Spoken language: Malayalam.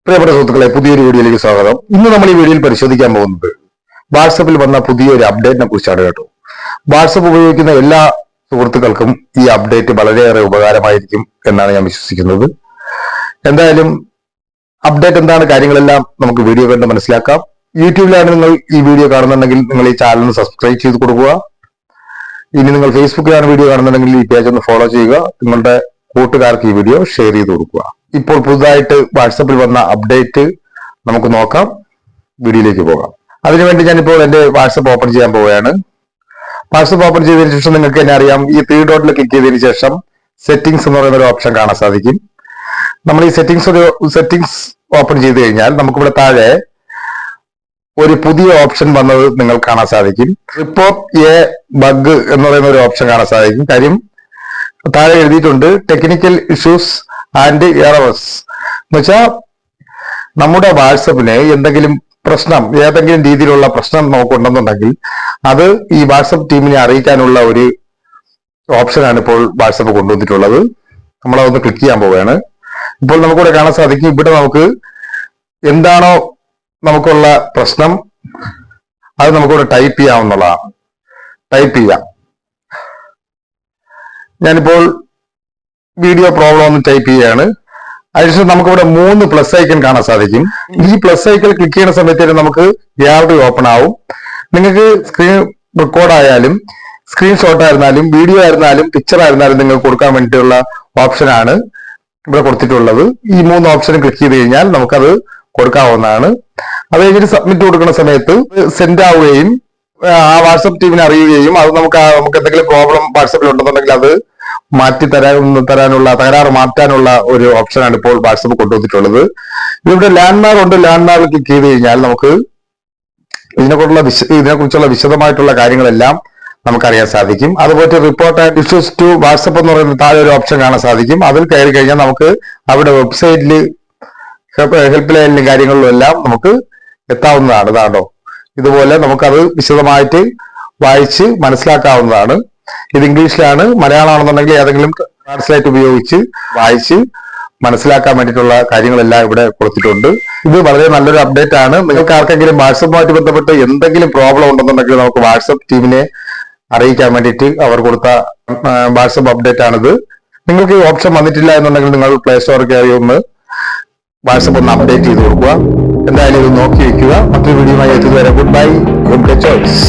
പ്രിയപ്പെട്ട സുഹൃത്തുക്കളെ, പുതിയൊരു വീഡിയോയിലേക്ക് സ്വാഗതം. ഇന്ന് നമ്മൾ ഈ വീഡിയോയിൽ പരിശോധിക്കാൻ പോകുന്നത് വാട്സപ്പിൽ വന്ന പുതിയൊരു അപ്ഡേറ്റിനെ കുറിച്ചാണ് കേട്ടോ. വാട്സപ്പ് ഉപയോഗിക്കുന്ന എല്ലാ സുഹൃത്തുക്കൾക്കും ഈ അപ്ഡേറ്റ് വളരെയേറെ ഉപകാരമായിരിക്കും എന്നാണ് ഞാൻ വിശ്വസിക്കുന്നത്. എന്തായാലും അപ്ഡേറ്റ് എന്താണ്, കാര്യങ്ങളെല്ലാം നമുക്ക് വീഡിയോ കണ്ട് മനസ്സിലാക്കാം. യൂട്യൂബിലാണ് നിങ്ങൾ ഈ വീഡിയോ കാണുന്നുണ്ടെങ്കിൽ നിങ്ങൾ ഈ ചാനൽ സബ്സ്ക്രൈബ് ചെയ്ത് കൊടുക്കുക. ഇനി നിങ്ങൾ ഫേസ്ബുക്കിലാണ് വീഡിയോ കാണുന്നുണ്ടെങ്കിൽ ഈ പേജ് ഒന്ന് ഫോളോ ചെയ്യുക. നിങ്ങളുടെ കൂട്ടുകാർക്ക് ഈ വീഡിയോ ഷെയർ ചെയ്ത് കൊടുക്കുക. ഇപ്പോൾ പുതുതായിട്ട് വാട്സപ്പിൽ വന്ന അപ്ഡേറ്റ് നമുക്ക് നോക്കാം. വീഡിയോയിലേക്ക് പോകാം. അതിനുവേണ്ടി ഞാനിപ്പോൾ എന്റെ വാട്സപ്പ് ഓപ്പൺ ചെയ്യാൻ പോവുകയാണ്. വാട്സപ്പ് ഓപ്പൺ ചെയ്തതിനു ശേഷം നിങ്ങൾക്ക് തന്നെ അറിയാം, ഈ 3 ഡോട്ടിൽ ക്ലിക്ക് ചെയ്തതിനു ശേഷം സെറ്റിംഗ്സ് എന്ന് പറയുന്ന ഒരു ഓപ്ഷൻ കാണാൻ സാധിക്കും. നമ്മൾ ഈ സെറ്റിംഗ്സ് ഓപ്പൺ ചെയ്ത് കഴിഞ്ഞാൽ നമുക്കിവിടെ താഴെ ഒരു പുതിയ ഓപ്ഷൻ വന്നത് നിങ്ങൾ കാണാൻ സാധിക്കും. റിപ്പോർട്ട് എ ബഗ് എന്ന് പറയുന്ന ഒരു ഓപ്ഷൻ കാണാൻ സാധിക്കും. കാര്യം താഴെ എഴുതിയിട്ടുണ്ട് ടെക്നിക്കൽ ഇഷ്യൂസ് ആൻഡ് എറേഴ്സ് എന്ന് വെച്ചാൽ നമ്മുടെ വാട്സപ്പിന് എന്തെങ്കിലും പ്രശ്നം, ഏതെങ്കിലും രീതിയിലുള്ള പ്രശ്നം നമുക്കുണ്ടെന്നുണ്ടെങ്കിൽ അത് ഈ വാട്സപ്പ് ടീമിനെ അറിയിക്കാനുള്ള ഒരു ഓപ്ഷനാണ് ഇപ്പോൾ വാട്സപ്പ് കൊണ്ടുവന്നിട്ടുള്ളത്. നമ്മളതൊന്ന് ക്ലിക്ക് ചെയ്യാൻ പോവുകയാണ്. ഇപ്പോൾ നമുക്കിവിടെ കാണാൻ സാധിക്കും, ഇവിടെ നമുക്ക് എന്താണോ നമുക്കുള്ള പ്രശ്നം അത് നമുക്കിവിടെ ടൈപ്പ് ചെയ്യാവുന്നതാണ്. ടൈപ്പ് ചെയ്യാം. ഞാനിപ്പോൾ വീഡിയോ പ്രോബ്ലം ഒന്ന് ടൈപ്പ് ചെയ്യുകയാണ്. അതിനുശേഷം നമുക്കിവിടെ 3 പ്ലസ് ഐക്കൺ കാണാൻ സാധിക്കും. ഈ പ്ലസ് ഐക്കൺ ക്ലിക്ക് ചെയ്യുന്ന സമയത്ത് നമുക്ക് ഗാലറി ഓപ്പൺ ആവും. നിങ്ങൾക്ക് സ്ക്രീൻ റെക്കോർഡ് ആയാലും സ്ക്രീൻഷോട്ട് ആയിരുന്നാലും വീഡിയോ ആയിരുന്നാലും പിക്ചർ ആയിരുന്നാലും നിങ്ങൾക്ക് കൊടുക്കാൻ വേണ്ടിയിട്ടുള്ള ഓപ്ഷനാണ് ഇവിടെ കൊടുത്തിട്ടുള്ളത്. ഈ 3 ഓപ്ഷനും ക്ലിക്ക് ചെയ്ത് കഴിഞ്ഞാൽ നമുക്കത് കൊടുക്കാവുന്നതാണ്. അത് കഴിഞ്ഞിട്ട് സബ്മിറ്റ് കൊടുക്കുന്ന സമയത്ത് സെൻഡ് ആവുകയും ആ വാട്സപ്പ് ടീമിനെ അറിയുകയും അത് നമുക്ക് എന്തെങ്കിലും പ്രോബ്ലം വാട്സപ്പിൽ ഉണ്ടെന്നുണ്ടെങ്കിൽ അത് തകരാറ് മാറ്റാനുള്ള ഒരു ഓപ്ഷനാണ് ഇപ്പോൾ വാട്സപ്പ് കൊണ്ടുവന്നിട്ടുള്ളത്. ഇവിടെ ലാൻഡ്മാർക്ക് ഉണ്ട്. ലാൻഡ്മാർക്ക് ക്ലിക്ക് ചെയ്ത് കഴിഞ്ഞാൽ നമുക്ക് ഇതിനെക്കുറിച്ചുള്ള വിശദമായിട്ടുള്ള കാര്യങ്ങളെല്ലാം നമുക്കറിയാൻ സാധിക്കും. അതുപോലെ report and issues to WhatsApp എന്ന് പറയുന്ന താഴെ ഒരു ഓപ്ഷൻ കാണാൻ സാധിക്കും. അതിൽ കയറി കഴിഞ്ഞാൽ നമുക്ക് അവിടെ വെബ്സൈറ്റിൽ ഹെൽപ്പ് ലൈനിലും കാര്യങ്ങളിലും എല്ലാം നമുക്ക് എത്താവുന്നതാണ്. ഇതാണോ, ഇതുപോലെ നമുക്കത് വിശദമായിട്ട് വായിച്ച് മനസ്സിലാക്കാവുന്നതാണ്. ഇത് ഇംഗ്ലീഷിലാണ്. മലയാളമാണെന്നുണ്ടെങ്കിൽ ഏതെങ്കിലും ട്രാൻസ്ലേറ്റ് ഉപയോഗിച്ച് വായിച്ച് മനസ്സിലാക്കാൻ വേണ്ടിയിട്ടുള്ള കാര്യങ്ങളെല്ലാം ഇവിടെ കൊടുത്തിട്ടുണ്ട്. ഇത് വളരെ നല്ലൊരു അപ്ഡേറ്റ് ആണ്. നിങ്ങൾക്ക് ആർക്കെങ്കിലും വാട്സപ്പുമായിട്ട് ബന്ധപ്പെട്ട് എന്തെങ്കിലും പ്രോബ്ലം ഉണ്ടെന്നുണ്ടെങ്കിൽ നമുക്ക് വാട്സപ്പ് ടീമിനെ അറിയിക്കാൻ വേണ്ടിയിട്ട് അവർ കൊടുത്ത വാട്സപ്പ് അപ്ഡേറ്റ് ആണിത്. നിങ്ങൾക്ക് ഈ ഓപ്ഷൻ വന്നിട്ടില്ല എന്നുണ്ടെങ്കിൽ നിങ്ങൾ പ്ലേ സ്റ്റോറിൽ കയറി ഒന്ന് വാട്സപ്പ് ഒന്ന് അപ്ഡേറ്റ് ചെയ്ത് കൊടുക്കുക. എന്തായാലും ഇത് നോക്കി വയ്ക്കുക. മറ്റൊരു വീഡിയോയുമായി എത്തുന്നവരെ ഗുഡ് ബൈ. ചോയ്സ്.